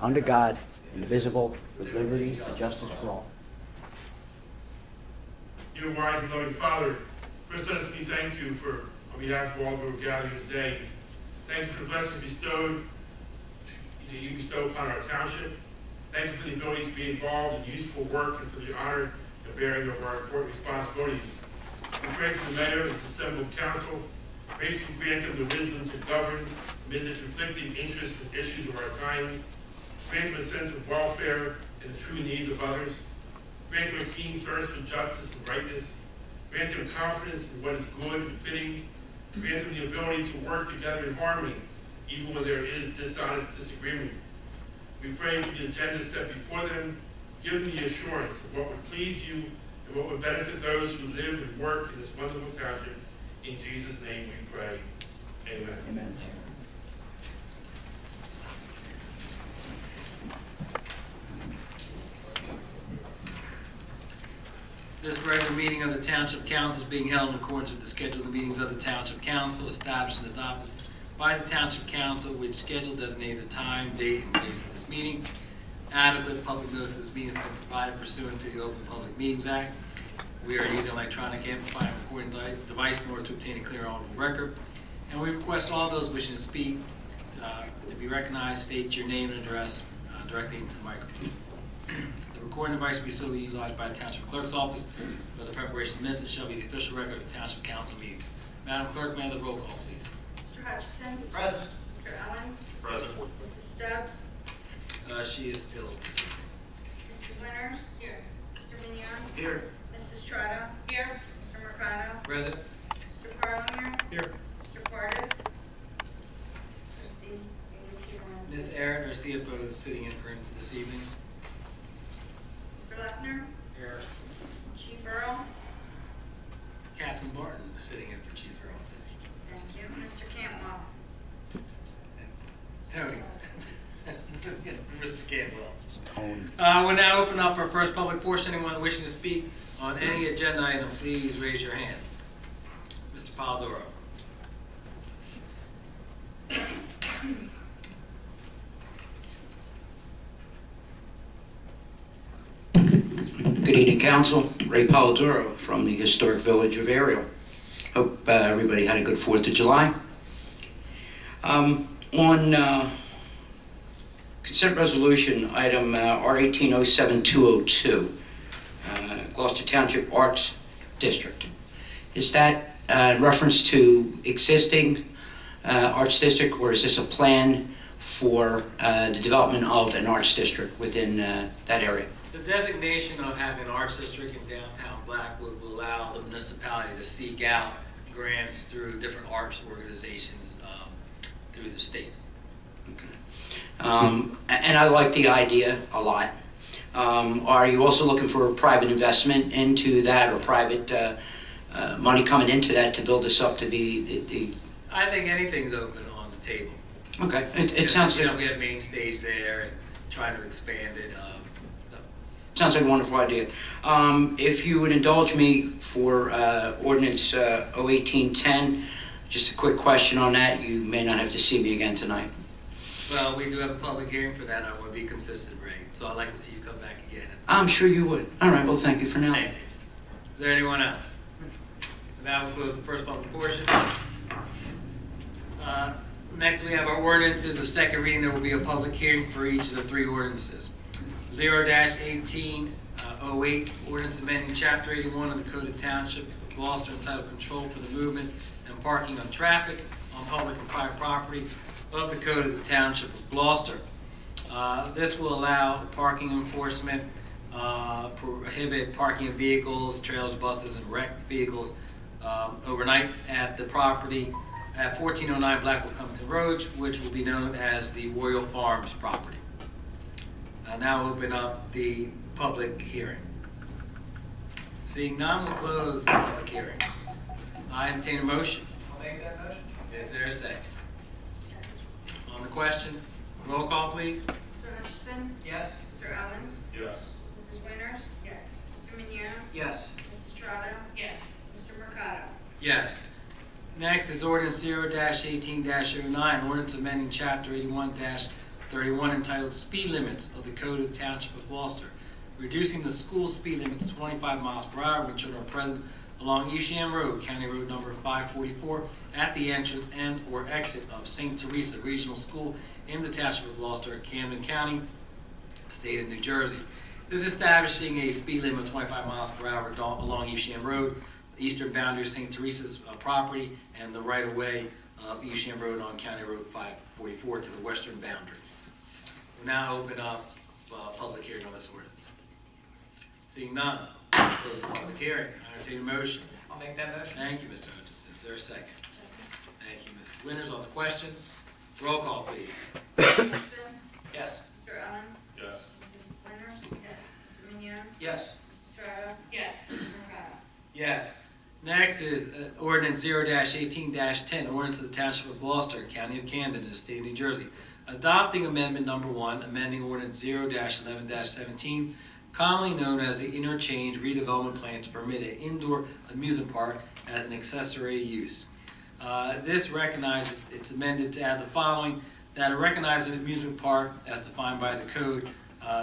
under God, indivisible, with liberty and justice for all. Dear wise and loving Father, first let us be thank you for, on behalf of all who are gathered here today. Thank you for the blessings bestowed, that you bestow upon our township. Thank you for the ability to be involved in useful work and for the honor and bearing of our important responsibilities. We pray for the mayor and the assembled council. Basically grant them the wisdom to govern amid the conflicting interests and issues of our times. Grant them a sense of welfare and the true needs of others. Grant them a keen thirst for justice and rightness. Grant them confidence in what is good and fitting. Grant them the ability to work together in harmony, even when there is dishonest disagreement. We pray for the agenda set before them. Give them the assurance of what would please you and what would benefit those who live and work in this wonderful township. In Jesus' name we pray. Amen. Amen. This regular meeting of the Township Council is being held in accordance with the schedule of the meetings of the Township Council established and adopted by the Township Council, which schedule designated the time, date, and place of this meeting. Adequate public notice of this meeting has been provided pursuant to the Open Public Meetings Act. We are using electronic amplifying recording device in order to obtain a clear audible record. And we request all those wishing to speak to be recognized, state your name and address directly into the microphone. The recording device will be solely utilized by the Township Clerk's Office for the preparation of minutes and shall be the official record of the Township Council meeting. Madam Clerk, may I have the roll call, please? Mr. Hutchison? Present. Mr. Owens? Present. Mrs. Stubbs? She is still this evening. Mrs. Winters? Here. Mr. Mignon? Here. Mrs. Trotta? Here. Mr. Mercado? Present. Mr. Parlinger? Here. Mr. Pardis? Trustee, Ms. Aaron, our CFO, is sitting in for him this evening. Mr. Lefner? Here. Chief Earl? Catherine Barton is sitting in for Chief Earl. Thank you. Mr. Cantwell? Tony. Mr. Campbell. Tone. We'll now open up our first public portion. Anyone wishing to speak on any agenda item, please raise your hand. Mr. Polidoro. Good evening, Council. Ray Polidoro from the historic village of Ariel. Hope everybody had a good 4th of July. On consent resolution item R1807-202, Gloucester Township Arts District. Is that in reference to existing arts district, or is this a plan for the development of an arts district within that area? The designation of having an arts district in downtown Blackwood will allow the municipality to seek out grants through different arts organizations through the state. Okay. And I like the idea a lot. Are you also looking for a private investment into that, or private money coming into that to build this up to the I think anything's open on the table. Okay, it sounds like, we have main stage there and trying to expand it. sounds like a wonderful idea. If you would indulge me for ordinance 01810, just a quick question on that. You may not have to see me again tonight. Well, we do have a public hearing for that. I want to be consistent, Ray. So I'd like to see you come back again. I'm sure you would. All right, well, thank you for now. Thank you. Is there anyone else? Now we'll close the first public portion. Next, we have our ordinances. The second reading, there will be a public hearing for each of the three ordinances. 0-1808, ordinance amending Chapter 81 of the Code of Township of Gloucester entitled Control for the Movement and Parking on Traffic on Public and Private Property of the Code of the Township of Gloucester. This will allow parking enforcement, prohibit parking of vehicles, trailers, buses, and wrecked vehicles overnight at the property at 1409 Blackwood Covington Road, which will be known as the Royal Farms property. I now open up the public hearing. Seeing none, we'll close the public hearing. I entertain a motion. I'll make that motion. Is there a second? On the question, roll call, please. Mr. Hutchison? Yes. Mr. Owens? Yes. Mrs. Winters? Yes. Mr. Mignon? Yes. Mrs. Trotta? Yes. Mr. Mercado? Yes. Next is ordinance 0-18-09, ordinance amending Chapter 81-13 31 entitled Speed Limits of the Code of Township of Gloucester, reducing the school speed limit to 25 miles per hour when children are present along Evesham Road, County Road number 544, at the entrance and/or exit of St. Teresa Regional School in the Township of Gloucester, Camden County, State of New Jersey. This is establishing a speed limit of 25 miles per hour along Evesham Road, the eastern boundary of St. Teresa's property, and the right-of-way of Evesham Road on County Road 544 to the western boundary. We'll now open up public hearing on this ordinance. Seeing none, close the public hearing. I entertain a motion. I'll make that motion. Thank you, Mr. Hutchinson. Is there a second? Thank you, Mrs. Winters. On the question, roll call, please. Mr. Hutchinson? Yes. Mr. Owens? Yes. Mrs. Winters? Yes. Mr. Mignon? Yes. Mrs. Estrada? Yes. Mr. Mercado? Yes. Next is ordinance 0-18-10, ordinance of the Township of Gloucester, County of Camden, and the State of New Jersey, adopting amendment number 1, amending ordinance 0-11-17, commonly known as the interchange redevelopment plan to permit an indoor amusement park as an accessory use. This recognizes, it's amended to add the following, that a recognized amusement park as defined by the code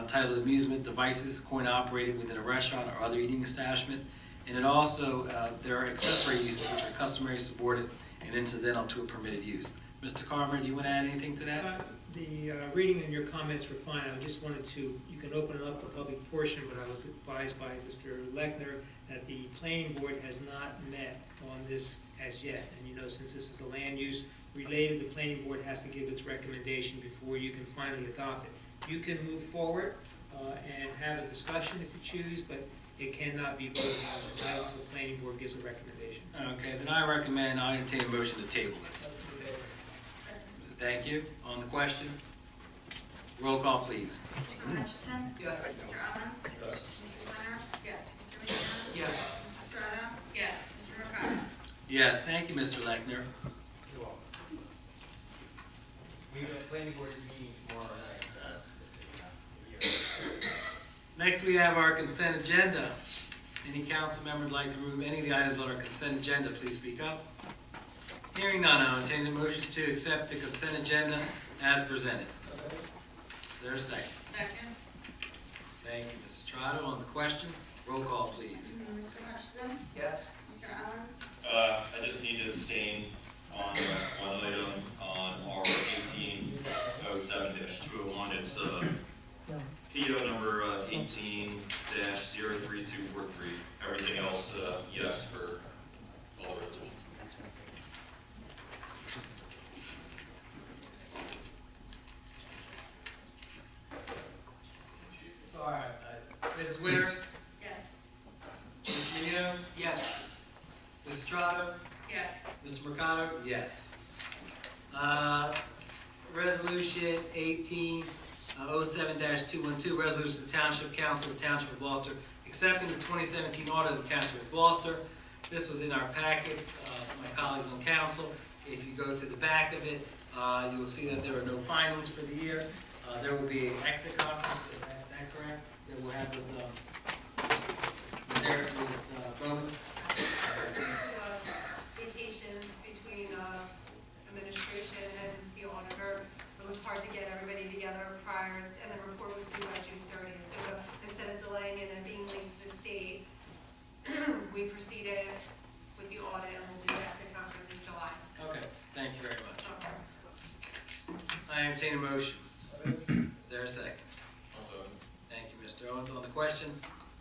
titled amusement devices, coin-operated within a restaurant or other eating establishment. And it also, there are accessory uses which are customary, subordinate, and incidental to a permitted use. Mr. Carver, do you want to add anything to that? The reading and your comments were fine. I just wanted to, you can open it up for public portion, but I was advised by Mr. Lechner that the planning board has not met on this as yet. And you know, since this is a land use related, the planning board has to give its recommendation before you can finally adopt it. You can move forward and have a discussion if you choose, but it cannot be voted on tonight until the planning board gives a recommendation. Okay, then I entertain a motion to table this. Thank you. On the question, roll call, please. Mr. Hutchinson? Yes. Mr. Owens? Yes. Mrs. Winters? Yes. Mr. Mignon? Yes. Mrs. Estrada? Yes. Mr. Mercado? Yes, thank you, Mr. Lechner. We have a planning board meeting tomorrow night. Next, we have our consent agenda. Any council member would like to remove any of the items on our consent agenda, please speak up. Hearing none, I'll entertain the motion to accept the consent agenda as presented. Is there a second? Second. Thank you, Mrs. Trotter. On the question, roll call, please. Mr. Hutchinson? Yes. Mr. Owens? I just need to abstain on one item on R 1807-201. It's PO number 18-03243. Everything else, yes for all the resolutions. All right. Mrs. Winters? Yes. Mrs. Minio? Yes. Mrs. Trotter? Yes. Mr. Mercado? Yes. Resolution 1807-212, resolution of the Township Council of the Township of Gloucester accepting the 2017 audit of the Township of Gloucester. This was in our packet, my colleagues on council. If you go to the back of it, you will see that there are no findings for the year. There will be an exit conference, is that correct? That we'll have with Derek, with Bowman. Vacations between administration and the auditor. It was hard to get everybody together prior, and the report was due by June 30th. So instead of delaying it and being linked to the state, we proceeded with the audit and we'll do the exit conference in July. Okay, thank you very much. Okay. I entertain a motion. Is there a second? Also, Thank you, Mr. Owens. On the question,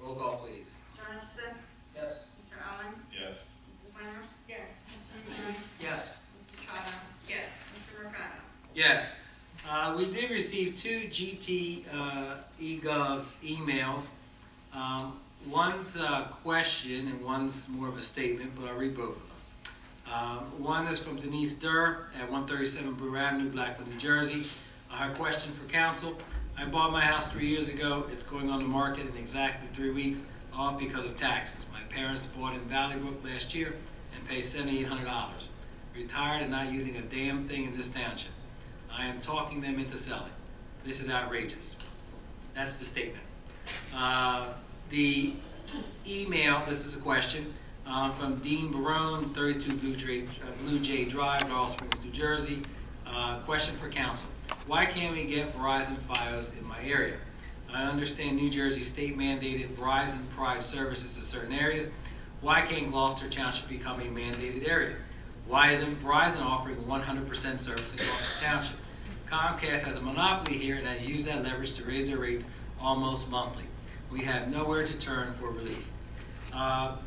roll call, please. Mr. Hutchinson? Yes. Mr. Owens? yes. Mrs. Winters? Yes. Mr. Mignon? Yes. Mrs. Estrada? Yes. Mr. Mercado? Yes. We did receive two GT eGov emails. One's a question and one's more of a statement, but I'll read both of them. One is from Denise Durr at 137 Brewer Avenue, Blackwood, New Jersey. Her question for council: I bought my house 3 years ago. It's going on the market in exactly 3 weeks, all because of taxes. My parents bought in Valley Brook last year and paid $7,800. Retired and not using a damn thing in this township. I am talking them into selling. This is outrageous. That's the statement. The email, this is a question, from Dean Barone, 32 Blue Jay Drive, Laurel Springs, New Jersey. Question for council. Why can't we get Verizon Fios in my area? I understand New Jersey state mandated Verizon provides services to certain areas. Why can't Gloucester Township become a mandated area? Why isn't Verizon offering 100% service in Gloucester Township? Comcast has a monopoly here and has used that leverage to raise their rates almost monthly. We have nowhere to turn for relief.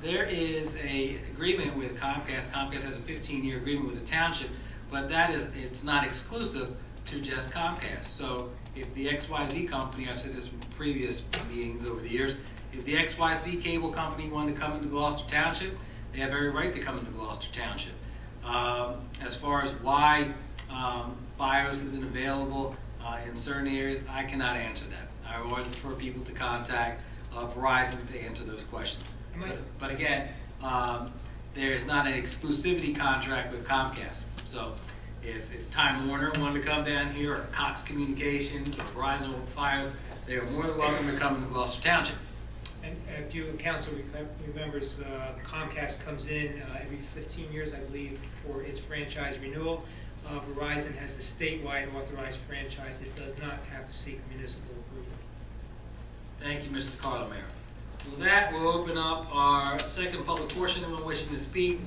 There is an agreement with Comcast. Comcast has a 15-year agreement with the township, but it's not exclusive to just Comcast. So if the XYZ company, I've said this in previous meetings over the years, if the XYZ cable company wanted to come into Gloucester Township, they have every right to come into Gloucester Township. As far as why Fios isn't available in certain areas, I cannot answer that. I always refer people to contact Verizon to answer those questions. But again, there is not an exclusivity contract with Comcast. So if Time Warner wanted to come down here, or Cox Communications, or Verizon or Fios, they are more than welcome to come into Gloucester Township. And if you, council remembers, Comcast comes in every 15 years, I believe, for its franchise renewal. Verizon has a statewide authorized franchise. It does not have to seek municipal approval. Thank you, Mr. Carlo, Mayor. With that, we'll open up our second public portion. Anyone wishing to speak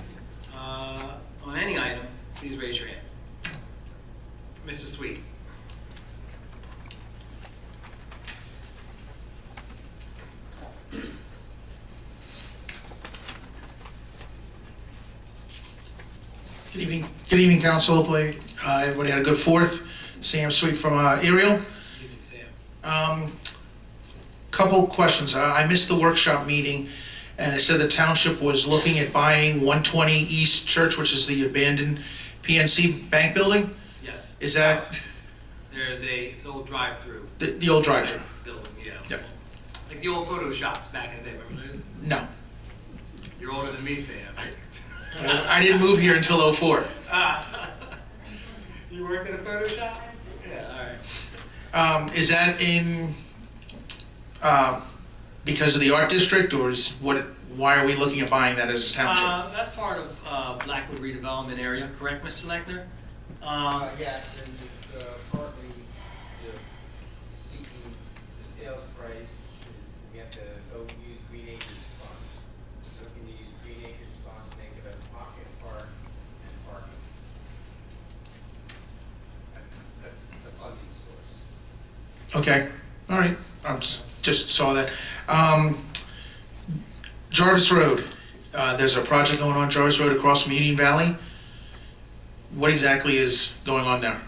on any item, please raise your hand. Mr. Sweet. Good evening, Council. Hopefully, everybody had a good Fourth. Sam Sweet from Ariel. Good evening, Sam. Couple questions. I missed the workshop meeting, and it said the township was looking at buying 120 East Church, which is the abandoned PNC bank building. Yes. Is that It's an old drive-through. the old drive-through? Building, yeah. Yep. Like the old photo shops back in the day, remember those? No. You're older than me, Sam. I didn't move here until '04. You worked at a photo shop? Yeah, all right. Is that in because of the art district, or why are we looking at buying that as a township? That's part of Blackwood redevelopment area, correct, Mr. Lechner? Yes, and it's partly seeking the sales price. We have to go use Green Acres funds. Looking to use Green Acres funds, make it a pocket park and parking. That's the funding source. Okay, all right. I just saw that. Jarvis Road. There's a project going on Jarvis Road across from Union Valley. What exactly is going on there?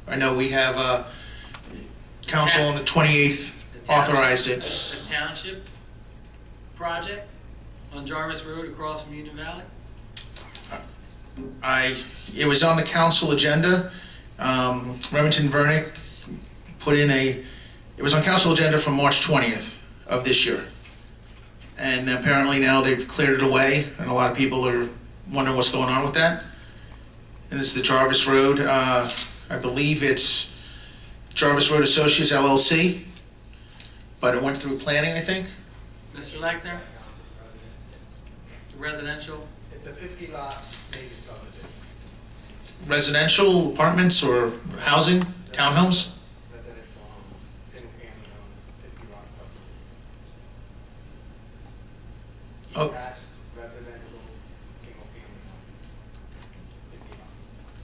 I know we have council on the 28th authorized it. The township project on Jarvis Road across from Union Valley? It was on the council agenda. Remington Vernick put in it was on council agenda from March 20th of this year. And apparently now they've cleared it away, and a lot of people are wondering what's going on with that. And it's the Jarvis Road, I believe it's Jarvis Road Associates LLC, but it went through planning, I think. Mr. Lechner, residential? It's a 50-lot major subdivision. Residential apartments or housing, townhomes? Residential homes, single-family homes, 50-lot subdivision. Oh. Detached, residential, single-family homes, 50 lots.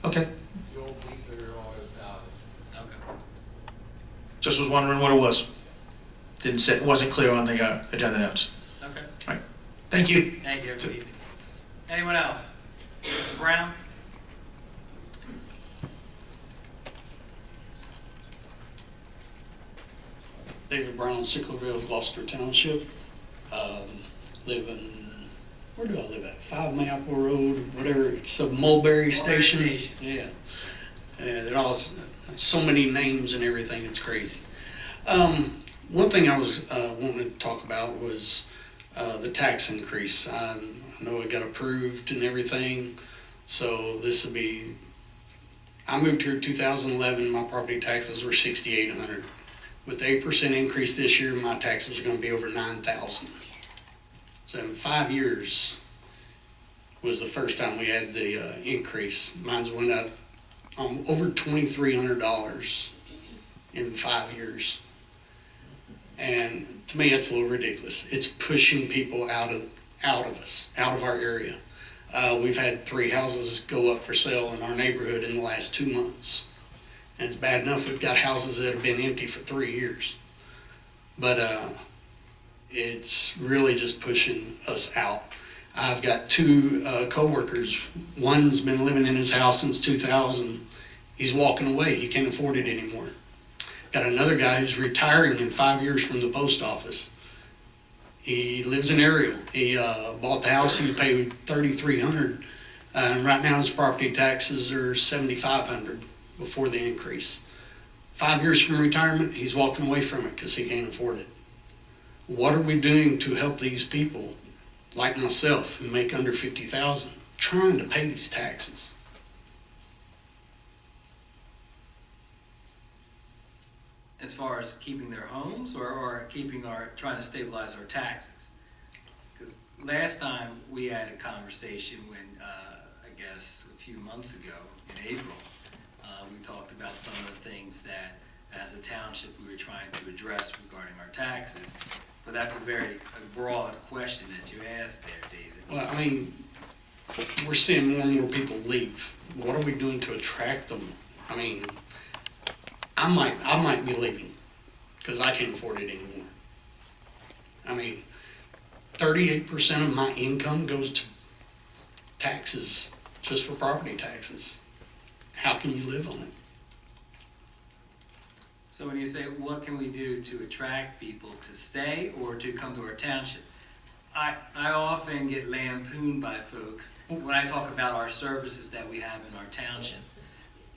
Okay, The old bleacher auto salvage. Okay. just was wondering what it was. Didn't say, wasn't clear on the agenda notes. Okay. All right, thank you. Thank you. Good evening. Anyone else? Mr. Brown? David Brown, Sicklerville, Gloucester Township. Live in, where do I live at? 5 Maple Road, whatever, it's a Mulberry Station. Station. Yeah. There are so many names and everything, it's crazy. One thing I was wanting to talk about was the tax increase. I know it got approved and everything, so this will be, I moved here in 2011, my property taxes were $6,800. With the 8% increase this year, my taxes are going to be over $9,000. So in 5 years was the first time we had the increase. Mine's went up over $2,300 in 5 years. And to me, that's a little ridiculous. It's pushing people out of our area. We've had 3 houses go up for sale in our neighborhood in the last 2 months. And it's bad enough we've got houses that have been empty for 3 years. But it's really just pushing us out. I've got 2 coworkers. One's been living in his house since 2000. He's walking away. He can't afford it anymore. Got another guy who's retiring in 5 years from the post office. He lives in Ariel. He bought the house. He paid $3,300, and right now his property taxes are $7,500 before the increase. 5 years from retirement, he's walking away from it because he can't afford it. What are we doing to help these people, like myself, who make under $50,000, trying to pay these taxes? As far as keeping their homes or trying to stabilize our taxes? Because last time we had a conversation when, I guess a few months ago in April, we talked about some of the things that as a township we were trying to address regarding our taxes. But that's a very broad question that you asked there, David. Well, I mean, we're seeing more and more people leave. What are we doing to attract them? I mean, I might be leaving because I can't afford it anymore. I mean, 38% of my income goes to taxes, just for property taxes. How can you live on it? So when you say, what can we do to attract people to stay or to come to our township? I often get lampooned by folks when I talk about our services that we have in our township.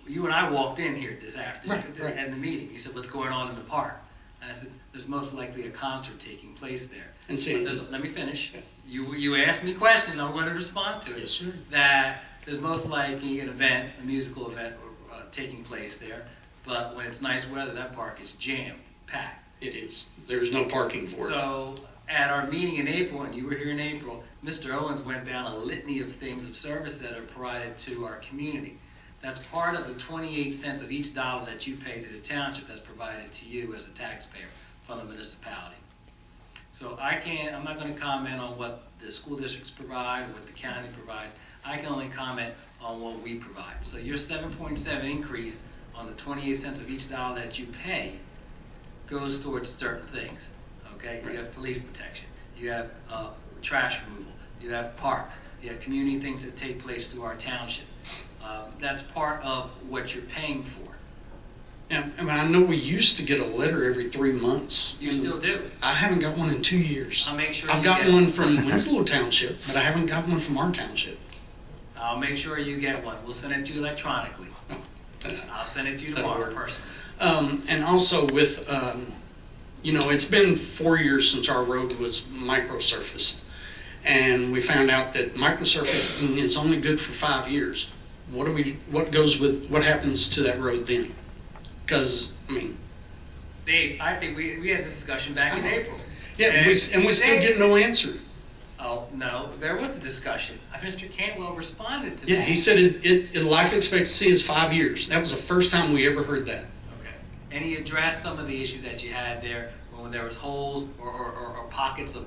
You and I walked in here this afternoon Right. at the meeting. You said, what's going on in the park? And I said, there's most likely a concert taking place there. And see, Let me finish. You asked me questions, I'm going to respond to it. Yes, sir. That there's most likely an event, a musical event taking place there. But when it's nice weather, that park is jammed, packed. it is. There's no parking for it. So at our meeting in April, and you were here in April, Mr. Owens went down a litany of things of service that are provided to our community. That's part of the 28 cents of each dollar that you pay to the township that's provided to you as a taxpayer from the municipality. So I'm not going to comment on what the school districts provide or what the county provides. I can only comment on what we provide. So your 7.7 increase on the 28 cents of each dollar that you pay goes towards certain things, okay? You have police protection, you have trash removal, you have parks, you have community things that take place through our township. That's part of what you're paying for. And I mean, I know we used to get a letter every 3 months. You still do. I haven't got one in 2 years. I'll make sure I've you got get one from Winslow Township, but I haven't got one from our township. I'll make sure you get one. We'll send it to you electronically. I'll send it to you That'll tomorrow work. personally. And also with, it's been 4 years since our road was microsurfaced. And we found out that microsurfacing is only good for 5 years. What happens to that road then? Because, I mean. Dave, I think we had this discussion back in April. Yeah, and we still Dave- get no answer. Oh, no, there was a discussion. Mr. Cantwell responded to that. Yeah, he said life expectancy is 5 years. That was the first time we ever heard that. Okay. And he addressed some of the issues that you had there when there was holes or pockets of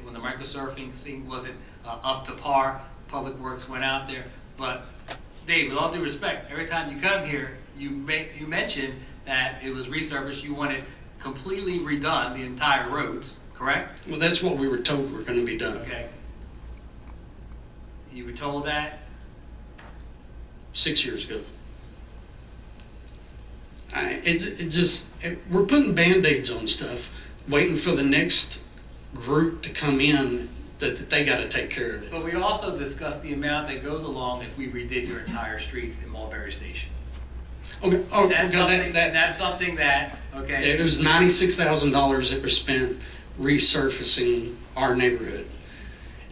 when the microsurfing scene wasn't up to par. Public Works went out there. But Dave, with all due respect, every time you come here, you mention that it was resurfaced. You want it completely redone, the entire roads, correct? Well, that's what we were told were going to be done. Okay. You were told that? 6 years ago. We're putting Band-Aids on stuff, waiting for the next group to come in that they got to take care of it. But we also discussed the amount that goes along if we redid your entire streets in Mulberry Station. Okay. Oh, That's God, something that, okay. it was $96,000 that was spent resurfacing our neighborhood,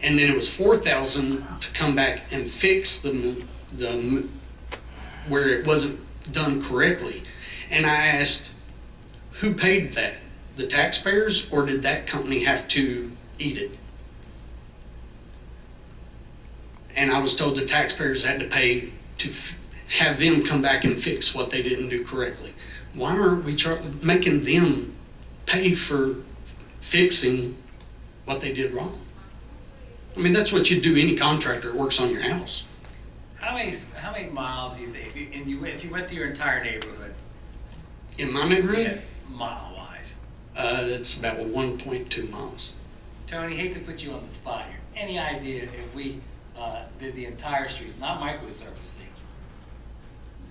and then it was $4,000 to come back and fix the where it wasn't done correctly. And I asked, who paid that? The taxpayers, or did that company have to eat it? And I was told the taxpayers had to pay to have them come back and fix what they didn't do correctly. Why aren't we making them pay for fixing what they did wrong? I mean, that's what you do any contractor that works on your house. How many miles do you think, if you went through your entire neighborhood, In my neighborhood, mile-wise? it's about 1.2 miles. Tony, hate to put you on the spot here. Any idea if we did the entire streets, not microsurfacing,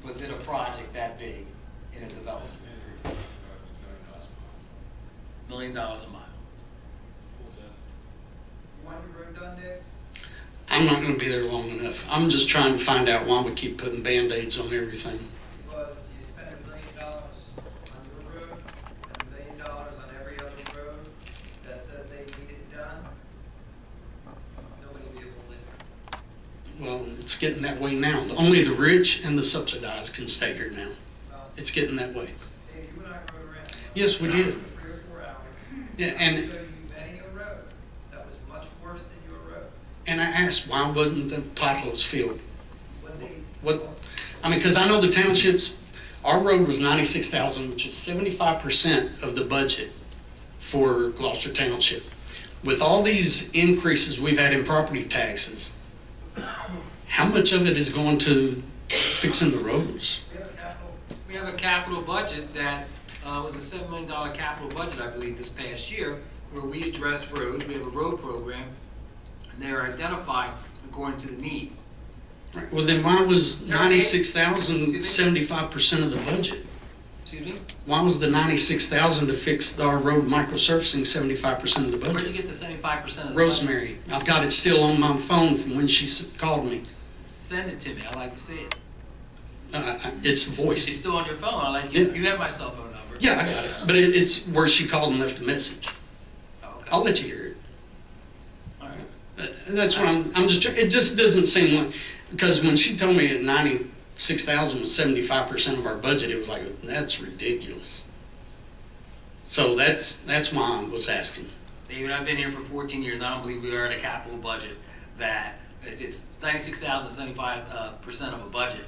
but did a project that big in a development? $1 million a mile. Want your road done there? I'm not gonna be there long enough. I'm just trying to find out why we keep putting Band-Aids on everything. Because you spend $1 million on your road, and $1 million on every other road that says they need it done, nobody will be able to live there. Well, it's getting that way now. Only the rich and the subsidized can stay here now. Well, It's getting that way. Dave, you and I rode around. Yes, we did. 3 or 4 hours. Yeah, I and showed you many a road that was much worse than your road. I asked, why wasn't the potholes filled? When they. What, I mean, because I know the townships, our road was 96,000, which is 75% of the budget for Gloucester Township. With all these increases we've had in property taxes, how much of it is going to fixing the roads? We have a capital. We have a capital budget that was a $7 million capital budget, I believe, this past year, where we address roads. We have a road program, and they are identified according to the need. Right. Well, then why was 96,000 75% of the budget? Excuse me? Why was the 96,000 to fix our road microsurfacing 75% of the Where'd you budget? get the 75% of the budget? Rosemary, I've got it still on my phone from when she called me. Send it to me. I'd like to see it. It's voice. It's still on your phone. You Yeah. have my cell phone number. Yeah, I got it. But it's where she called and left a message. Oh, okay. I'll let you hear it. All right. That's what I'm just, it just doesn't seem like, because when she told me that 96,000 was 75% of our budget, it was like, that's ridiculous. So that's why I was asking. David, I've been here for 14 years. I don't believe we are at a capital budget that if it's 96,000, 75% of a budget,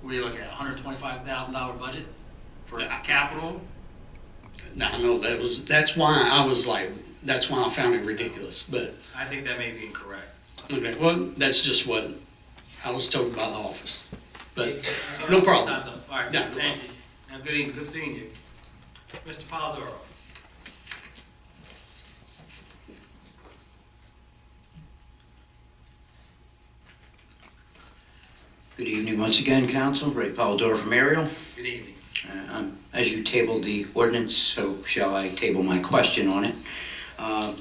we're looking at $125,000 budget for capital. Now, I know that's why I was like, that's why I found it ridiculous, but, I think that may be incorrect. okay, well, that's just what I was told by the office. But, no problem. Time's up. All right, Yeah, no thank problem. you. Have a good evening. Good seeing you. Mr. Polidoro. Good evening once again, Council. Ray Polidoro from Ariel. Good evening. As you tabled the ordinance, so shall I table my question on it.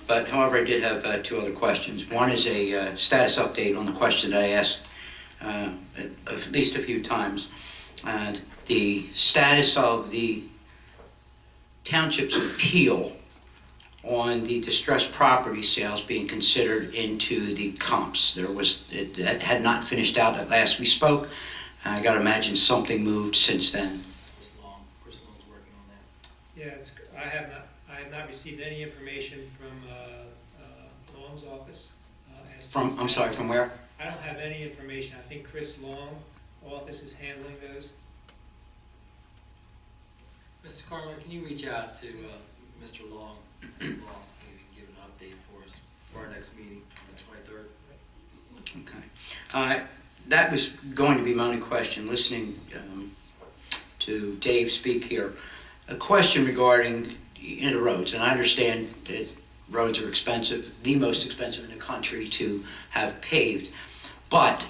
But however, I did have 2 other questions. One is a status update on the question that I asked at least a few times. The status of the township's appeal on the distressed property sales being considered into the comps. That had not finished out at last we spoke. I gotta imagine something moved since then. Chris Long's working on that. Yeah, I have not received any information from Long's office. As to I'm the sorry, status. from where? I don't have any information. I think Chris Long office is handling those. Mr. Carter, can you reach out to Mr. Long, see if he can give an update for us for our next meeting on the 23rd? Okay. That was going to be my only question, listening to Dave speak here. A question regarding the roads, and I understand that roads are expensive, the most expensive in the country to have paved. But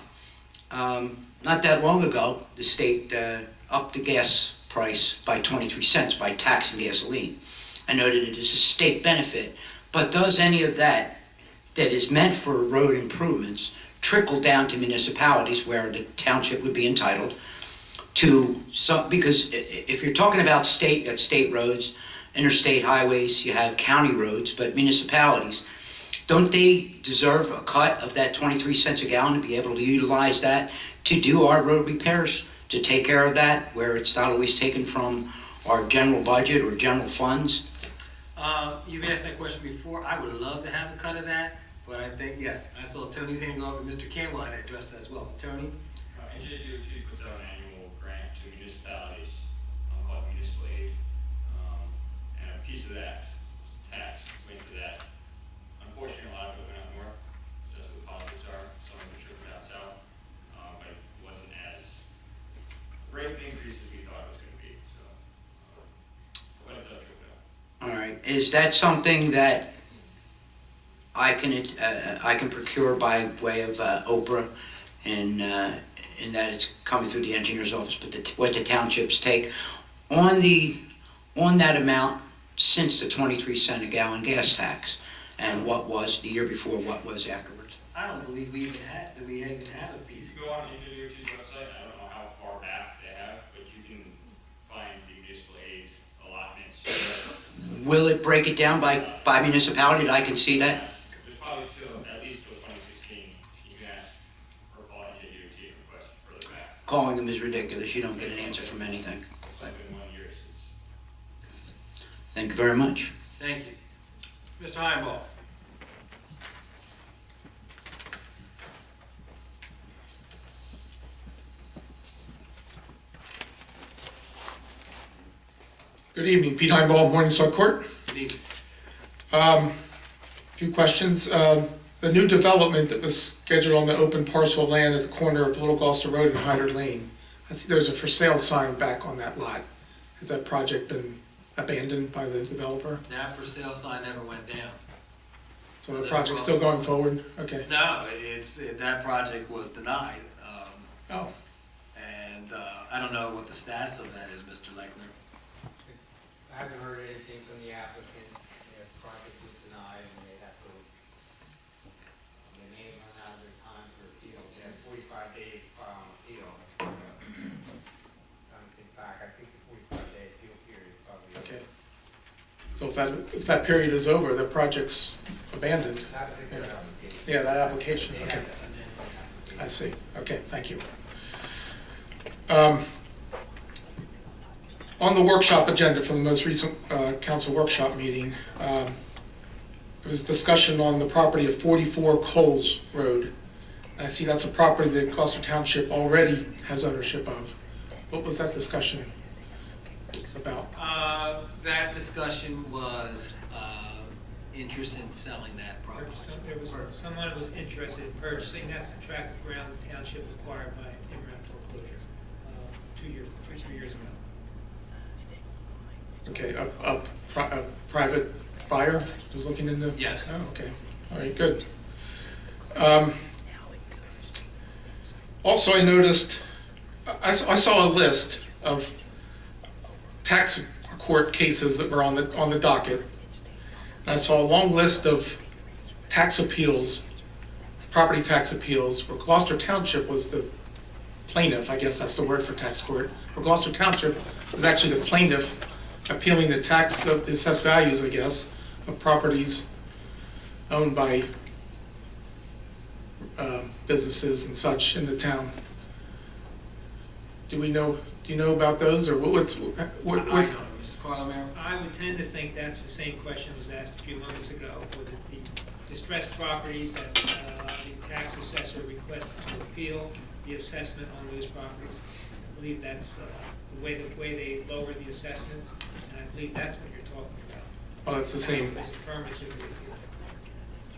not that long ago, the state upped the gas price by 23 cents by taxing gasoline. I know that it is a state benefit, but does any of that is meant for road improvements trickle down to municipalities where the township would be entitled to some, because if you're talking about state, you got state roads, interstate highways, you have county roads, but municipalities, don't they deserve a cut of that 23 cents a gallon to be able to utilize that to do our road repairs, to take care of that, where it's not always taken from our general budget or general funds? You've asked that question before. I would love to have a cut of that, but I think, yes, I saw Tony's hand go up, and Mr. Campbell had addressed that as well. Tony? NJDOT puts also an annual grant to municipalities, called municipal aid. And a piece of that tax went to that. Unfortunately, a lot of it went out north, so that's what politics are. Some of it trickled out south, but it wasn't as great an increase as we thought it was gonna be, so. But it does trickle out. All right, is that something that I can procure by way of Oprah, in that it's coming through the engineer's office, but what the townships take on that amount since the 23-cent a gallon gas tax, and what was the year before, what was afterwards? I don't believe we even have a piece. Go on UWT's website, I don't know how far back they have, but you can find the municipal aid allotments. Will it break it down by municipality, that I can see that? There's probably at least till 2016, you can ask or call UWT and request further back. Calling them is ridiculous, you don't get an answer from anything. It's been 1 year since. Thank you very much. Thank you. Mr. Heinball. Good evening, Pete Heinball, Morningstar Court. Good evening. Few questions. The new development that was scheduled on the open parcel of land at the corner of Little Gloucester Road and Hyder Lane, I see there's a for sale sign back on that lot. Has that project been abandoned by the developer? That for sale sign never went down. So the project's still going forward? Okay. No, that project was denied. Oh, And I don't know what the status of that is, Mr. Lechner. I haven't heard anything from the applicant. Their project was denied and they have to, they may run out of their time for appeal. They have 45 days to file an appeal. Trying to think back, I think the 45-day appeal period is probably. okay. So if that period is over, the project's abandoned? I think their application. Yeah, that application, They okay. have to amend their application. I see. Okay, thank you. On the workshop agenda from the most recent council workshop meeting, there was discussion on the property of 44 Coles Road. I see that's a property that Gloucester Township already has ownership of. What was that discussion about? That discussion was interest in selling that property. There was someone who was interested in purchasing that tract of ground the township acquired by imminent foreclosure 2 years ago. Okay, a private buyer was looking into? Yes. Oh, okay, all right, good. Also, I noticed, I saw a list of tax court cases that were on the docket. And I saw a long list of tax appeals, property tax appeals, where Gloucester Township was the plaintiff, I guess that's the word for tax court, where Gloucester Township was actually the plaintiff appealing the tax, the assessed values, I guess, of properties owned by businesses and such in the town. Do you know about those, or what's? I don't know, Mr. Carlomero. I would tend to think that's the same question that was asked a few moments ago, whether the distressed properties that the tax assessor requested to appeal the assessment on those properties. I believe that's the way they lower the assessments, and I believe that's what you're talking about. Oh, that's the same. There's affirmative appeal.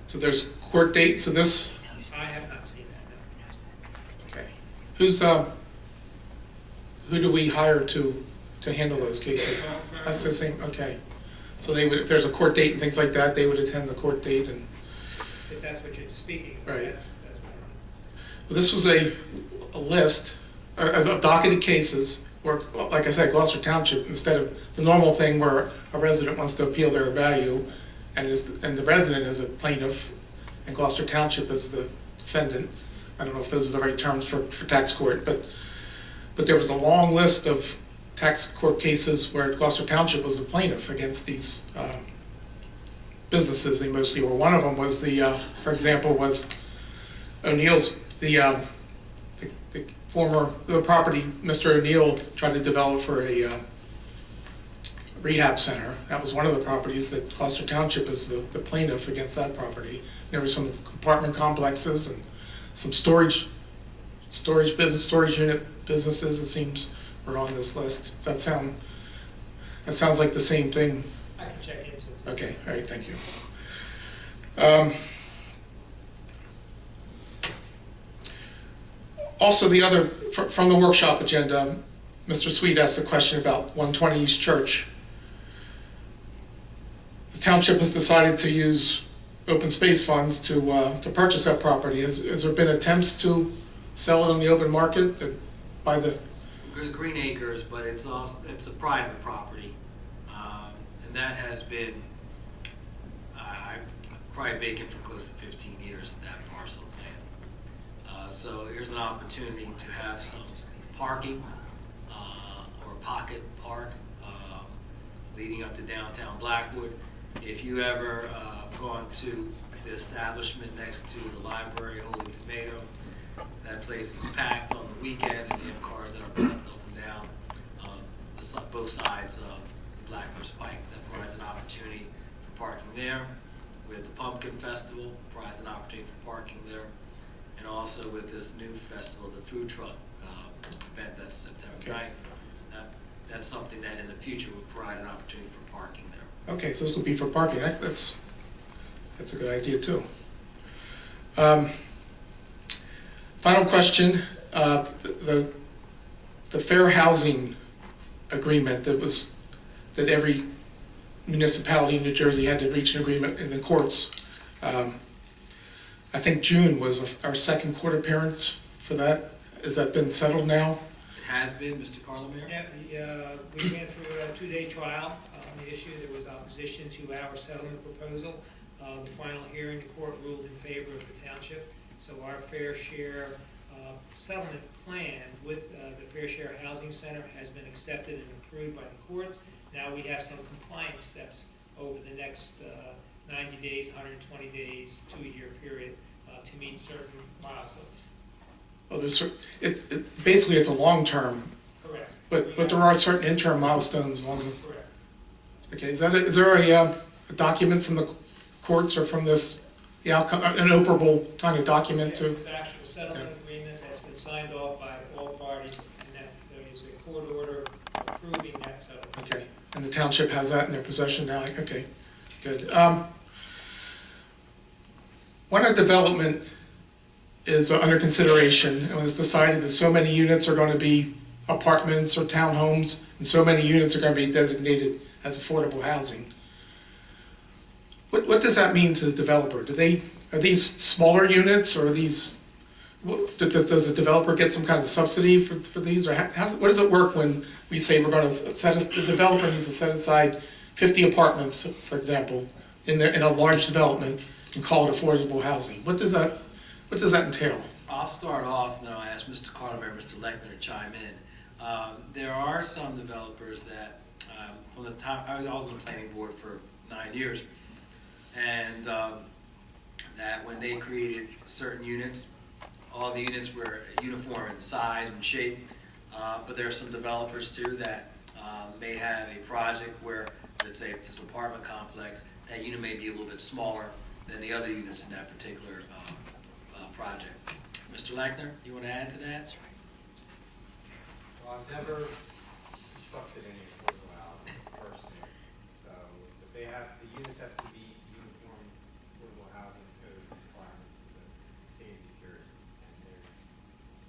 So there's court dates of this? I have not seen that, no. Okay. Who do we hire to handle those cases? That's the same, okay. So they would, if there's a court date and things like that, they would attend the court date and, If that's what you're speaking of, Right. that's what I well, this was a list of docketed cases where, like I said, Gloucester Township, instead of the normal thing where a resident wants to appeal their value and the resident is a plaintiff and Gloucester Township is the defendant. I don't know if those are the right terms for tax court, but there was a long list of tax court cases where Gloucester Township was the plaintiff against these businesses. They mostly were. One of them was for example, was O'Neill's, the property Mr. O'Neill tried to develop for a rehab center. That was one of the properties that Gloucester Township is the plaintiff against that property. There were some apartment complexes and some storage unit businesses, it seems, are on this list. Does that sound, that sounds like the same thing? I can check into it. Okay, all right, thank you. Also, the other, from the workshop agenda, Mr. Sweet asked a question about 120 East Church. The township has decided to use open space funds to purchase that property. Has there been attempts to sell it on the open market by the? Green Acres, but it's a private property, and that has been probably vacant for close to 15 years. That parcel of land. So here's an opportunity to have some parking or pocket park leading up to downtown Blackwood. If you ever gone to the establishment next to the library, Holy Tomato, that place is packed on the weekend, and you have cars that are parked up and down both sides of the Blackwood Pike. That provides an opportunity for parking there. With the Pumpkin Festival, provides an opportunity for parking there. And also with this new festival, the food truck event that's September 9th. That's something that in the future would provide an opportunity for parking there. Okay, so this will be for parking. That's a good idea too. Final question: the fair housing agreement that every municipality in New Jersey had to reach an agreement in the courts. I think June was our second court appearance for that. Has that been settled now? It has been, Mr. Carlemere? Yeah, we went through a 2-day trial on the issue. There was opposition to our settlement proposal. The final hearing, the court ruled in favor of the township. So our fair share settlement plan with the Fair Share Housing Center has been accepted and approved by the courts. Now we have some compliance steps over the next 90 days, 120 days, 2-year period to meet certain milestones. Well, basically it's a long term, Correct. but there are certain interim milestones along the. Correct. Okay, is there a document from the courts or from the outcome, an operable kind of document to? There's an actual settlement agreement that's been signed off by all parties, and that there is a court order approving that settlement. Okay, and the township has that in their possession now? Okay, good. When a development is under consideration, and it was decided that so many units are going to be apartments or townhomes, and so many units are going to be designated as affordable housing, what does that mean to the developer? Are these smaller units, or are these, does the developer get some kind of subsidy for these, or what does it work when we say we're going to the developer needs to set aside 50 apartments, for example, in a large development and call it affordable housing? What does that entail? I'll start off, and then I'll ask Mr. Carlemere and Mr. Lechner to chime in. There are some developers that, from the time, I was on the planning board for 9 years, and that when they created certain units, all the units were uniform in size and shape, but there are some developers too that may have a project where, let's say if it's an apartment complex, that unit may be a little bit smaller than the other units in that particular project. Mr. Lechner, you want to add to that? Well, I've never constructed any affordable housing personally, so if the units have to be uniform affordable housing code requirements of the state of New Jersey. And they're,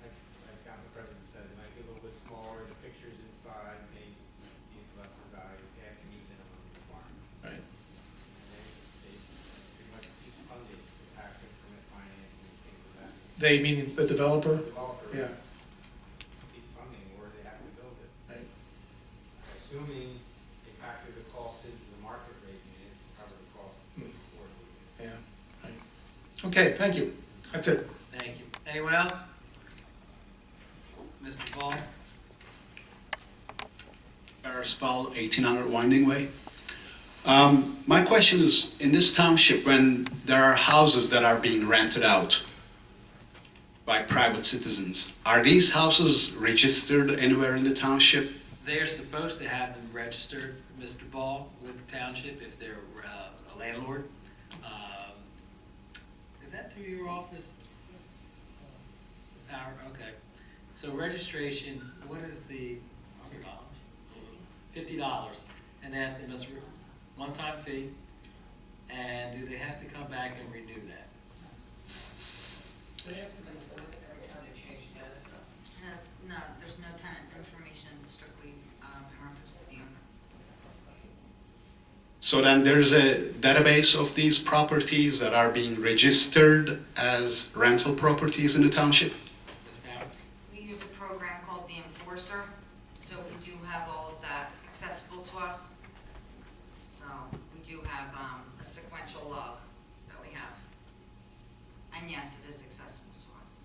like Council President said, they might be a little bit smaller, the pictures inside may be lesser value, they have to meet minimum requirements. Right. And they pretty much seek funding for tax increment financing and things of that. They meaning the developer? Developer. Yeah. Seek funding or they have to build it. Right. Assuming they factor the cost into the market rate units to cover the cost of the affordable units. Yeah. Right. Okay, thank you. That's it. Thank you. Anyone else? Mr. Paul? Barris Ball, 1800 Winding Way. My question is, in this township, when there are houses that are being rented out by private citizens, are these houses registered anywhere in the township? They're supposed to have them registered, Mr. Ball, with the township if they're a landlord. Is that through your office? Power, okay. So registration, what is the $100? $50, and then it must one-time fee, and do they have to come back and renew that? No, there's no tenant information, strictly in reference to the owner. So then there's a database of these properties that are being registered as rental properties in the township? Ms. Powers? We use a program called the Enforcer, so we do have all of that accessible to us. So we do have a sequential log that we have. And yes, it is accessible to us.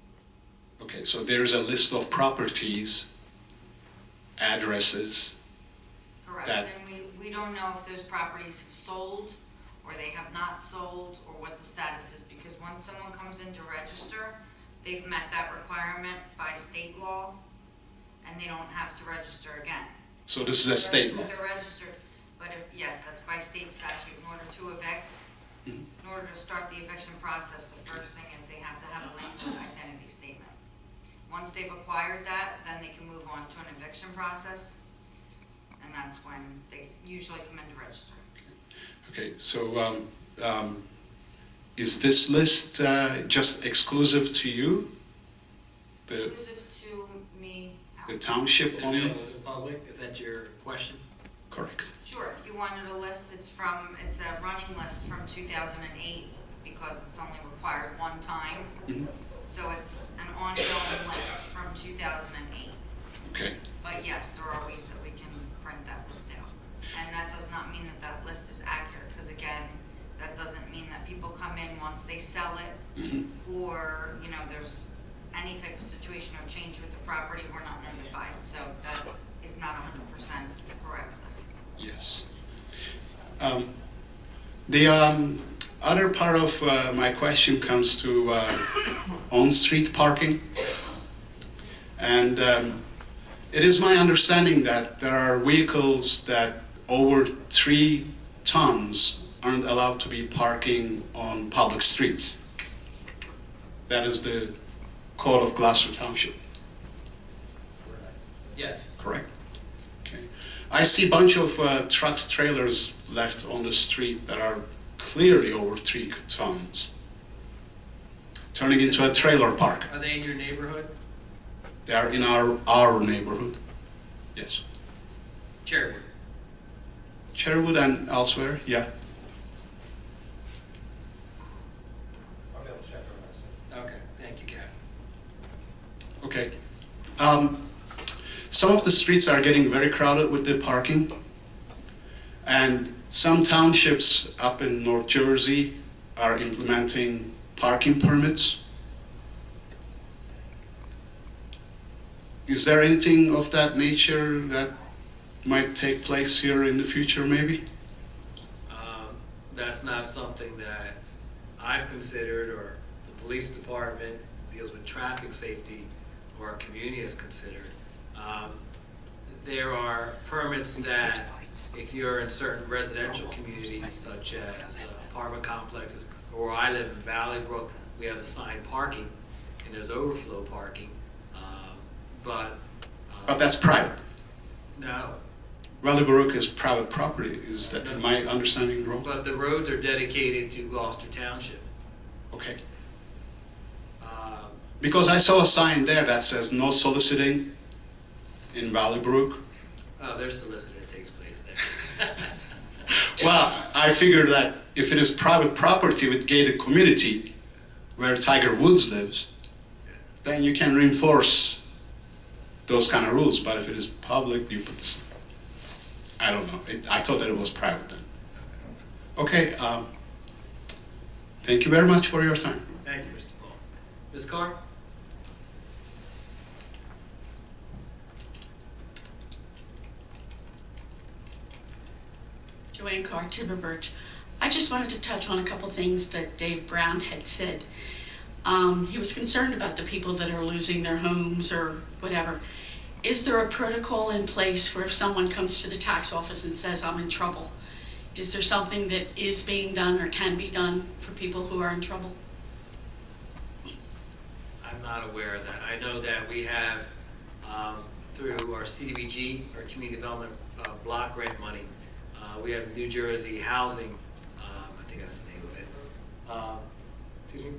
Okay, so there's a list of properties, addresses. Correct, That- and we don't know if those properties have sold, or they have not sold, or what the status is, because once someone comes in to register, they've met that requirement by state law, and they don't have to register again. So this is a state law. They're registered, but if, yes, that's by state statute. In order to evict, Mhm. in order to start the eviction process, the first thing is they have to have a landlord identity statement. Once they've acquired that, then they can move on to an eviction process, and that's when they usually come in to register. Okay, so is this list just exclusive to you? The Exclusive to me, how? the township only? Available to the public, is that your question? Correct. Sure, if you wanted a list, it's a running list from 2008, because it's only required one time. Mhm. So it's an ongoing list from 2008. Okay, But yes, there are ways that we can print that list out. And that does not mean that that list is accurate, because again, that doesn't mean that people come in once they sell it, Mhm. or, there's any type of situation or change with the property, we're not notified. So that is not 100% the correct list. Yes. The other part of my question comes to on-street parking. And it is my understanding that there are vehicles that over 3 tons aren't allowed to be parking on public streets. That is the code of Gloucester Township, Yes. correct? Okay. I see a bunch of trucks, trailers left on the street that are clearly over 3 tons, turning into a trailer park. Are they in your neighborhood? They are in our neighborhood. Yes. Cherrywood? Cherrywood and elsewhere, yeah. I'll be able to check on that. Okay, thank you, Captain. Okay. Some of the streets are getting very crowded with the parking. And some townships up in North Jersey are implementing parking permits. Is there anything of that nature that might take place here in the future, maybe? That's not something that I've considered, or the police department deals with traffic safety, or our community has considered. There are permits that, if you're in certain residential communities, such as apartment complexes, or where I live in Valley Brook, we have assigned parking, and there's overflow parking. But that's private. no, Raleigh-Baruch is private property. Is that, am I understanding wrong? but the roads are dedicated to Gloucester Township. Okay. Um, Because I saw a sign there that says no soliciting in Valley-Brook. There's soliciting that takes place there. Well, I figured that if it is private property with gated community, where Tiger Woods lives, then you can reinforce those kind of rules. But if it is public, you put, I don't know. I thought that it was private then. Okay, thank you very much for your time. Thank you, Mr. Paul. Ms. Carr? Joanne Carr, Timber Birch. I just wanted to touch on a couple things that Dave Brown had said. He was concerned about the people that are losing their homes or whatever. Is there a protocol in place for if someone comes to the tax office and says, I'm in trouble? Is there something that is being done or can be done for people who are in trouble? I'm not aware of that. I know that we have through our CDBG, our Community Development Block Grant money. We have New Jersey Housing, I think that's the name of it. Excuse me?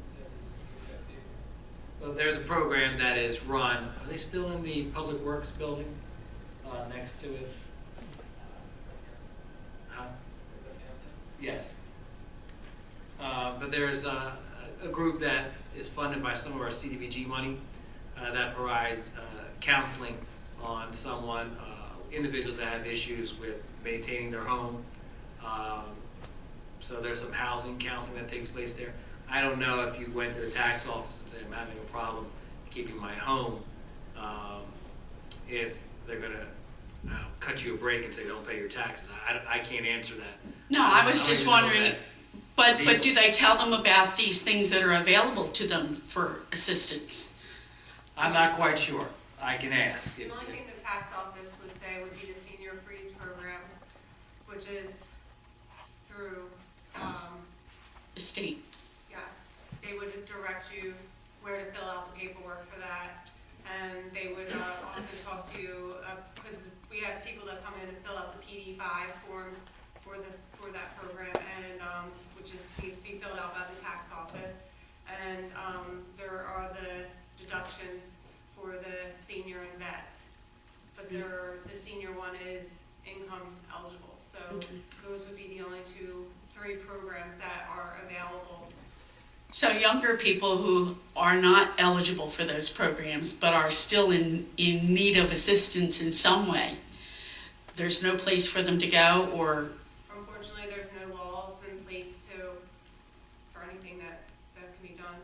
Well, there's a program that is run, are they still in the Public Works building next to it? Yes. But there's a group that is funded by some of our CDBG money that provides counseling on someone, individuals that have issues with maintaining their home. So there's some housing counseling that takes place there. I don't know if you went to the tax office and said, I'm having a problem keeping my home, if they're gonna cut you a break and say, don't pay your taxes. I can't answer that. No, I was don't just even know wondering, that's but legal. do they tell them about these things that are available to them for assistance? I'm not quite sure. I can ask. The only thing the tax office would say would be the senior freeze program, which is through, The state? yes, they would direct you where to fill out the paperwork for that. And they would also talk to you, because we have people that come in and fill out the PD5 forms for that program, and which needs to be filled out by the tax office. And there are the deductions for the senior and vets, but the senior one is income eligible. So those would be the only 3 programs that are available. So younger people who are not eligible for those programs but are still in need of assistance in some way, there's no place for them to go, or? Unfortunately, there's no laws in place for anything that can be done.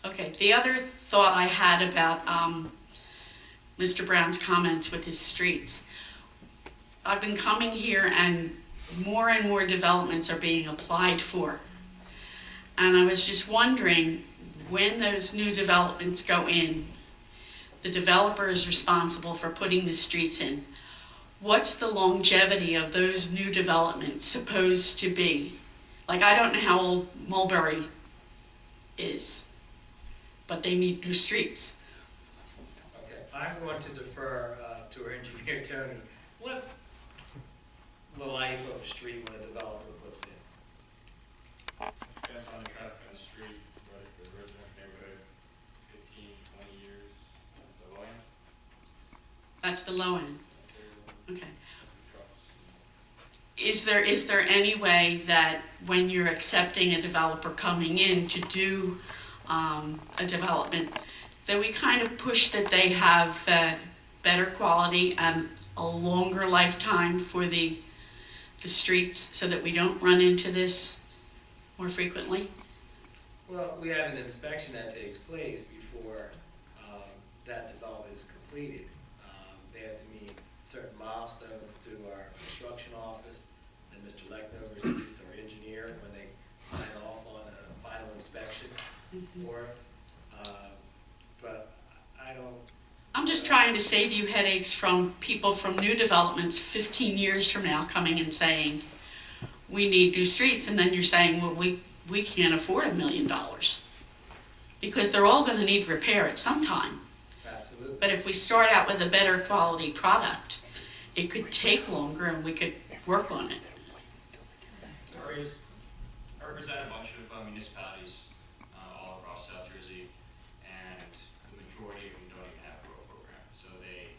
Okay, the other thought I had about Mr. Brown's comments with his streets. I've been coming here and more developments are being applied for. And I was just wondering, when those new developments go in, the developer is responsible for putting the streets in. What's the longevity of those new developments supposed to be? Like, I don't know how old Mulberry is, but they need new streets. Okay, I'm going to defer to our engineer, Tony. What the life of a street when a developer puts in? Depends on the traffic on the street, but if the resident neighborhood, 15, 20 years, that's the low end. That's the low end. Okay. Trucks. Is there any way that when you're accepting a developer coming in to do a development, that we kind of push that they have better quality and a longer lifetime for the streets, so that we don't run into this more frequently? Well, we have an inspection that takes place before that development is completed. They have to meet certain milestones through our construction office, and Mr. Lechner oversees our engineer when they sign off on a final inspection for it. But I don't. I'm just trying to save you headaches from people from new developments 15 years from now coming and saying, we need new streets, and then you're saying, well, we can't afford $1 million. Because they're all going to need repair at some time. Absolutely. But if we start out with a better quality product, it could take longer and we could work on it. I represent a bunch of municipalities all across South Jersey, and the majority of them don't even have a road program. So they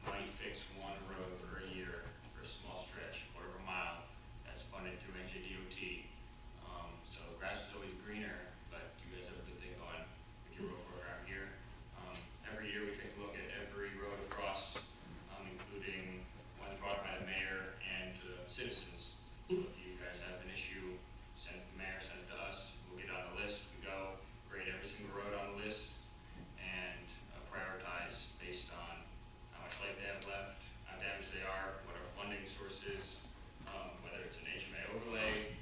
might fix one road for a year for a small stretch, quarter of a mile, that's funded through NJDOT. So grass is always greener, but you guys have a good thing going with your road program here. Every year we take a look at every road across, including ones brought by the mayor and citizens. So if you guys have an issue, send it to the mayor, send it to us, we'll get on the list, we go, grade every single road on the list, and prioritize based on how much life they have left, how damaged they are, what our funding source is, whether it's an HMA overlay,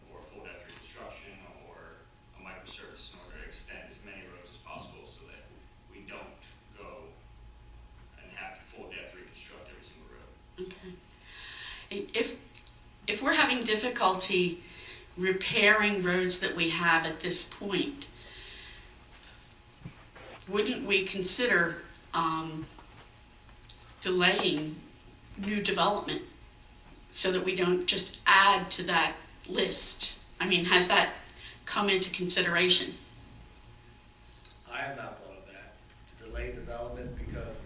or full depth reconstruction, or a microservice in order to extend as many roads as possible so that we don't go and have to full depth reconstruct every single road. Okay. If we're having difficulty repairing roads that we have at this point, wouldn't we consider delaying new development so that we don't just add to that list? I mean, has that come into consideration? I have not thought of that, to delay development because.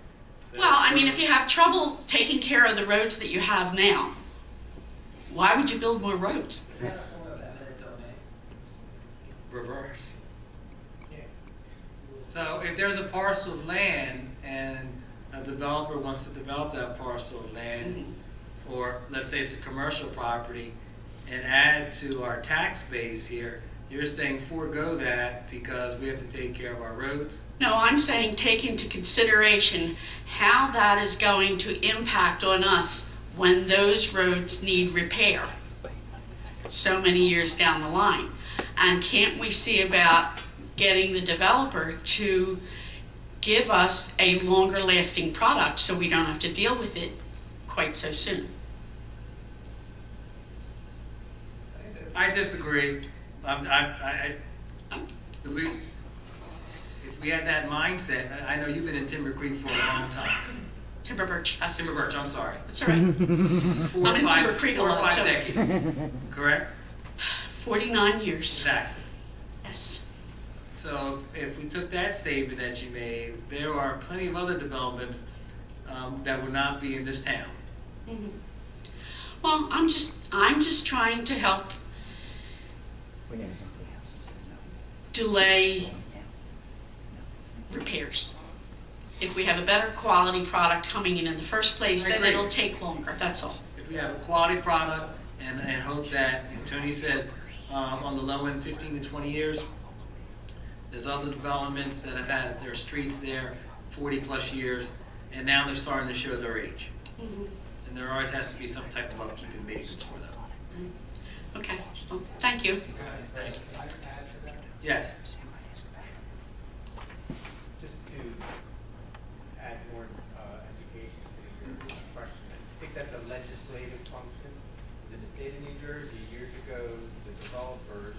Well, I mean, if you have trouble taking care of the roads that you have now, why would you build more roads? Reverse. So if there's a parcel of land and a developer wants to develop that parcel of land, or let's say it's a commercial property, and add to our tax base here, you're saying forego that because we have to take care of our roads? No, I'm saying take into consideration how that is going to impact on us when those roads need repair so many years down the line. And can't we see about getting the developer to give us a longer lasting product so we don't have to deal with it quite so soon? I disagree. Because if we had that mindset, I know you've been in Timber Creek for a long time. Timber Birch, yes. Timber Birch, I'm sorry. That's all right. I'm in Timber Creek a 4 or lot 5 too. decades, correct? 49 years, Exactly. yes. So if we took that statement that you made, there are plenty of other developments that would not be in this town. Mhm. Well, I'm just trying to help delay repairs. If we have a better quality product coming in the first place, I then agree. it'll take longer, that's all. If we have a quality product and hope that, and Tony says, on the low end, 15 to 20 years, there's other developments that have had their streets there 40 plus years, and now they're starting to show their age. Mhm. And there always has to be some type of upkeep and maintenance for them. Okay, well, thank you. Yes. Just to add more education to your question, I think that's a legislative function. In the state of New Jersey, years ago, the developers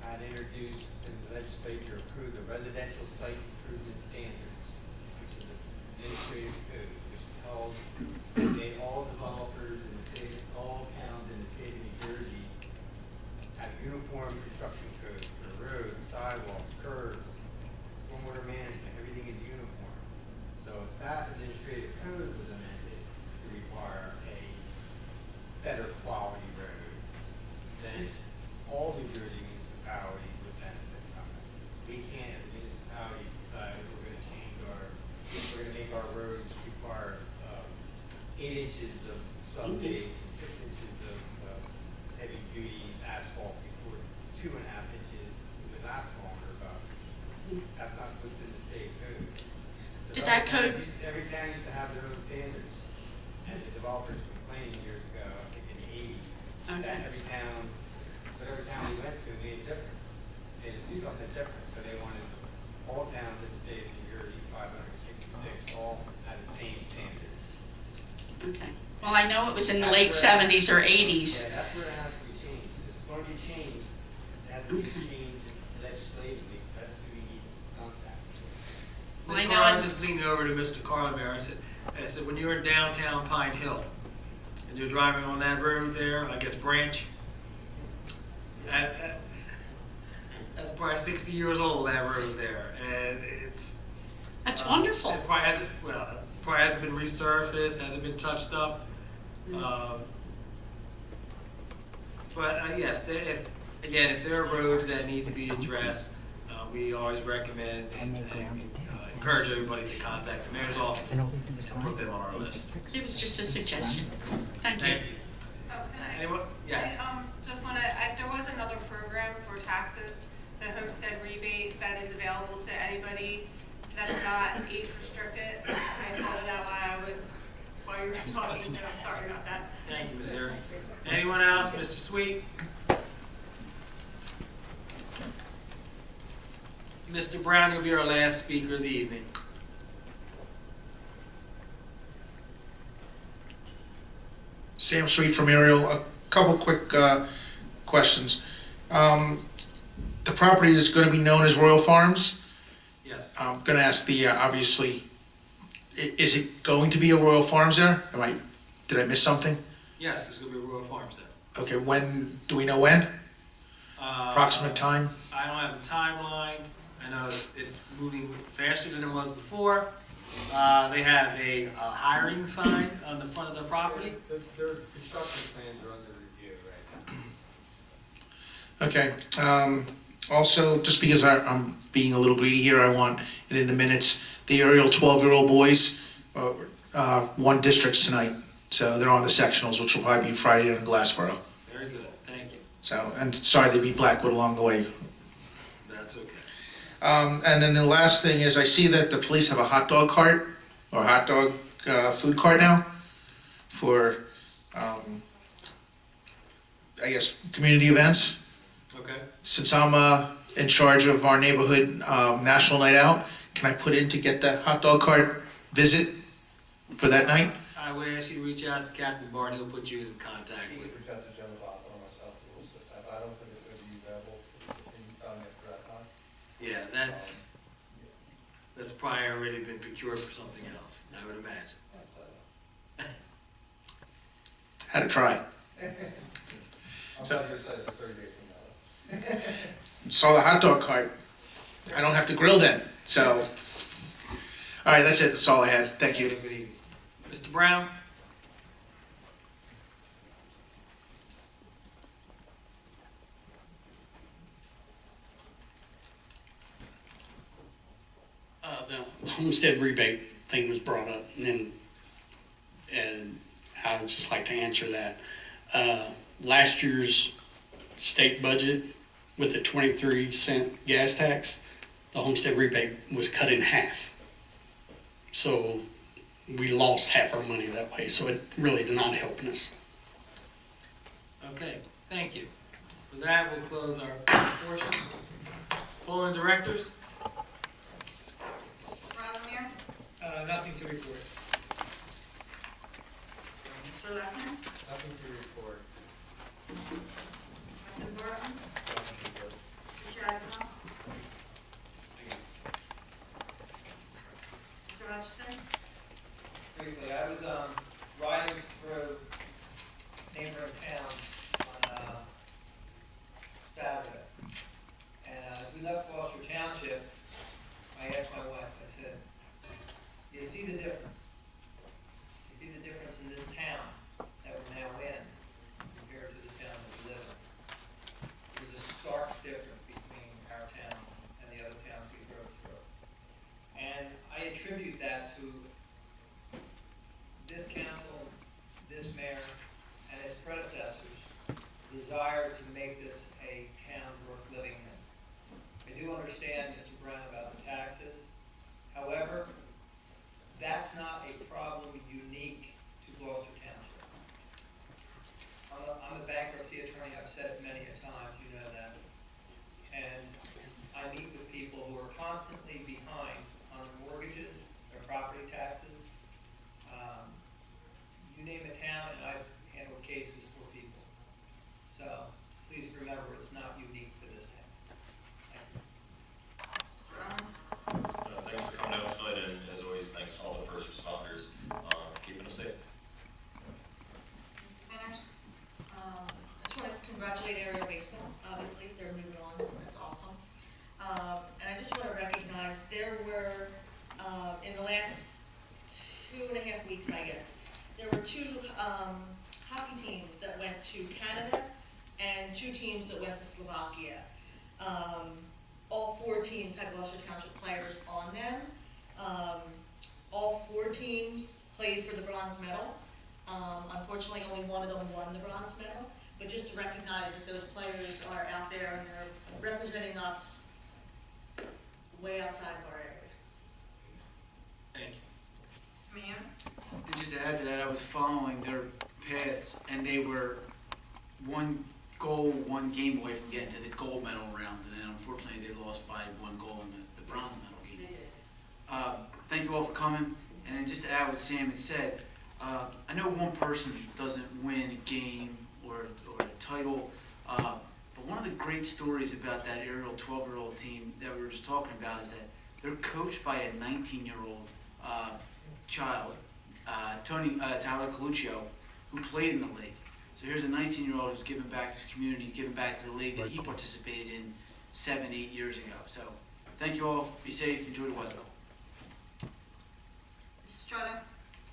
had introduced in the legislature approved the residential site improvement standards, which is an administrative code, which tells all developers in the state, all towns in the state of New Jersey have uniform construction codes for roads, sidewalks, curbs, stormwater management, everything is uniform. So if that administrative code was amended to require a better quality road, then all New Jersey municipalities would benefit from it. We can't, as a municipality, decide we're gonna make our roads require 8 inches of sub-base and 6 inches of heavy-duty asphalt before 2.5 inches with asphalt or above. That's not what's in the state code. Did that code- Every town used to have their own standards, and the developers complaining years ago, I think in the 80s, Okay. that whatever town we went to made a difference. They just do something different, so they wanted all towns in the state of New Jersey, 566, all had the same standards. Okay. Well, I know it was in the late 70s or 80s. Yeah, that's where it has to be changed. If it's going to be changed, it has to be changed legislatively, so that's who we need to contact. Well, Ms. I know Carl, I- just leaned over to Mr. Carlbear. I said, when you're in downtown Pine Hill and you're driving on that road there, I guess Branch, that's probably 60 years old, that road there, and it's. That's wonderful. It probably hasn't been resurfaced, hasn't been touched up. But yes, if there are roads that need to be addressed, we always recommend and encourage everybody to contact the mayor's office and put them on our list. It was just a suggestion. Thank you. Thank you. Oh, can I- Anyone? Yes. I just want to, there was another program for taxes, the homestead rebate that is available to anybody that's not age restricted. I called it out while you were talking, so I'm sorry about that. Thank you, Ms. Erin. Anyone else? Mr. Sweet? Mr. Brown, you'll be our last speaker of the evening. Sam Sweet from Ariel. A couple quick questions. The the property is going to be known as Royal Farms. Yes. I'm going to ask obviously, is it going to be a Royal Farms there? Did I miss something? Yes, there's going to be Royal Farms there. Okay, do we know when? Approximate time? I don't have the timeline. I know it's moving faster than it was before. They have a hiring sign on the front of their property. Their construction plans are under review right now. Okay. Also, just because I'm being a little greedy here, I want it in the minutes. The aerial 12-year-old boys won districts tonight, so they're on the sectionals, which will probably be Friday in Glassboro. Very good, thank you. So, and sorry they beat Blackwood along the way. That's okay. And then the last thing is I see that the police have a hot dog cart or hot dog food cart now for, I guess, community events. Okay. Since I'm in charge of our neighborhood National Night Out, can I put in to get that hot dog cart visit for that night? I would ask you to reach out to Captain Barney, who'll put you in contact with. For Justice General Bob or myself, we'll assist that. I don't think it's going to be available after that time. Yeah, that's probably already been procured for something else, I would imagine. Had to try. I'm So- glad you're excited for 30 days from now. Saw the hot dog cart. I don't have to grill then, so. All right, that's it. That's all I had. Thank you. Good evening. Mr. Brown? The homestead rebate thing was brought up, and I would just like to answer that. Last year's state budget with the 23-cent gas tax, the homestead rebate was cut in half. So we lost half our money that way, so it really did not help us. Okay, thank you. With that, we'll close our portion. Polling directors? Rothermere, Nothing to report. Mr. Lechner, Nothing to report. Captain Barton, Nothing to report. Mr. Chadwell. Mr. Hutchison, Briefly, I was riding through neighboring towns on Saturday, and as we left Gloucester Township, I asked my wife, I said, "You see the difference? You see the difference in this town that we're now in compared to the town that we live in? There's a stark difference between our town and the other towns we drove through. And I attribute that to this council, this mayor, and its predecessors' desire to make this a town worth living in. I do understand, Mr. Brown, about the taxes. However, that's not a problem unique to Gloucester Township. I'm a bankruptcy attorney, I've said it many a times, you know that. And I meet with people who are constantly behind on their mortgages, their property taxes. You name a town, and I've handled cases for people. So please remember, it's not unique to this town. Thank you. Mr. Owens, Thanks for coming out tonight, and as always, thanks to all the first responders keeping us safe. Mrs. Spinners, I just want to congratulate Area Baseball, obviously, they're moving on, that's awesome. And I just want to recognize, there were, in the last 2.5 weeks, I guess, there were 2 hockey teams that went to Canada and 2 teams that went to Slovakia. All 4 teams had Gloucester Township players on them. All 4 teams played for the bronze medal. Unfortunately, only one of them won the bronze medal, but just to recognize that those players are out there and they're representing us way outside of our area. Thank you. Mr. Mann, And just to add to that, I was following their paths, and they were one goal, one game away from getting to the gold medal round, and then unfortunately they lost by 1 goal in the bronze medal game. Thank you all for coming, and then just to add what Sam had said, I know one person doesn't win a game or a title, But one of the great stories about that aerial 12-year-old team that we were just talking about is that they're coached by a 19-year-old child, Tyler Coluccio, who played in the league. So here's a 19-year-old who's giving back to his community, giving back to the league that he participated in 7-8 years ago. So thank you all. Be safe. Enjoy the weather. Mrs. Strutter?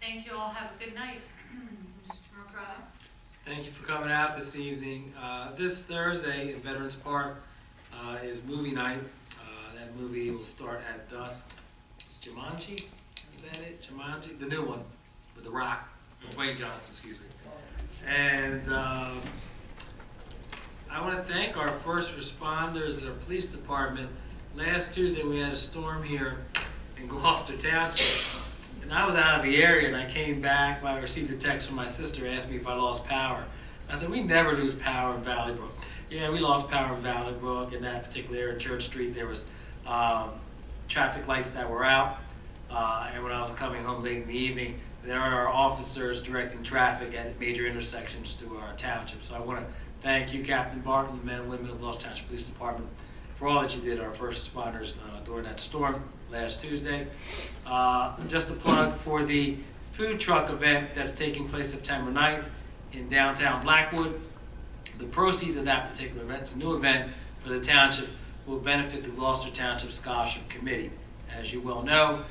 Thank you all. Have a good night. Mr. Mercado? Thank you for coming out this evening. This Thursday at Veterans Park is movie night. That movie will start at dusk. It's Jumanji? Is that it? Jumanji? The new one with The Rock. Dwayne Johnson, excuse me. And I want to thank our first responders and our police department. Last Tuesday we had a storm here in Gloucester Township. And I was out of the area, and I came back. I received a text from my sister asking me if I lost power. I said, we never lose power in Valley Brook. Yeah, we lost power in Valley Brook. In that particular area, Church Street, there was traffic lights that were out. And when I was coming home late in the evening, there are officers directing traffic at major intersections to our township. So I want to thank you, Captain Barton, the men and women of the Gloucester Township Police Department, for all that you did, our first responders, during that storm last Tuesday. Just a plug for the food truck event that's taking place September 9th in downtown Blackwood. The proceeds of that particular event, it's a new event for the township, will benefit the Gloucester Township Scholarship Committee. As you well know,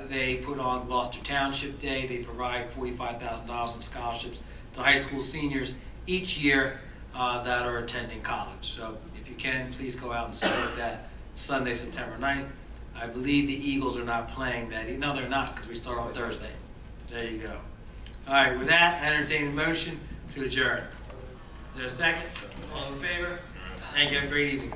they put on Gloucester Township Day. They provide $45,000 in scholarships to high school seniors each year that are attending college. So if you can, please go out and support that Sunday, September 9th. I believe the Eagles are not playing that. No, they're not, because we start on Thursday. There you go. All right, with that, I entertain a motion to adjourn. Is there a second? All in favor? Thank you. Have a great evening.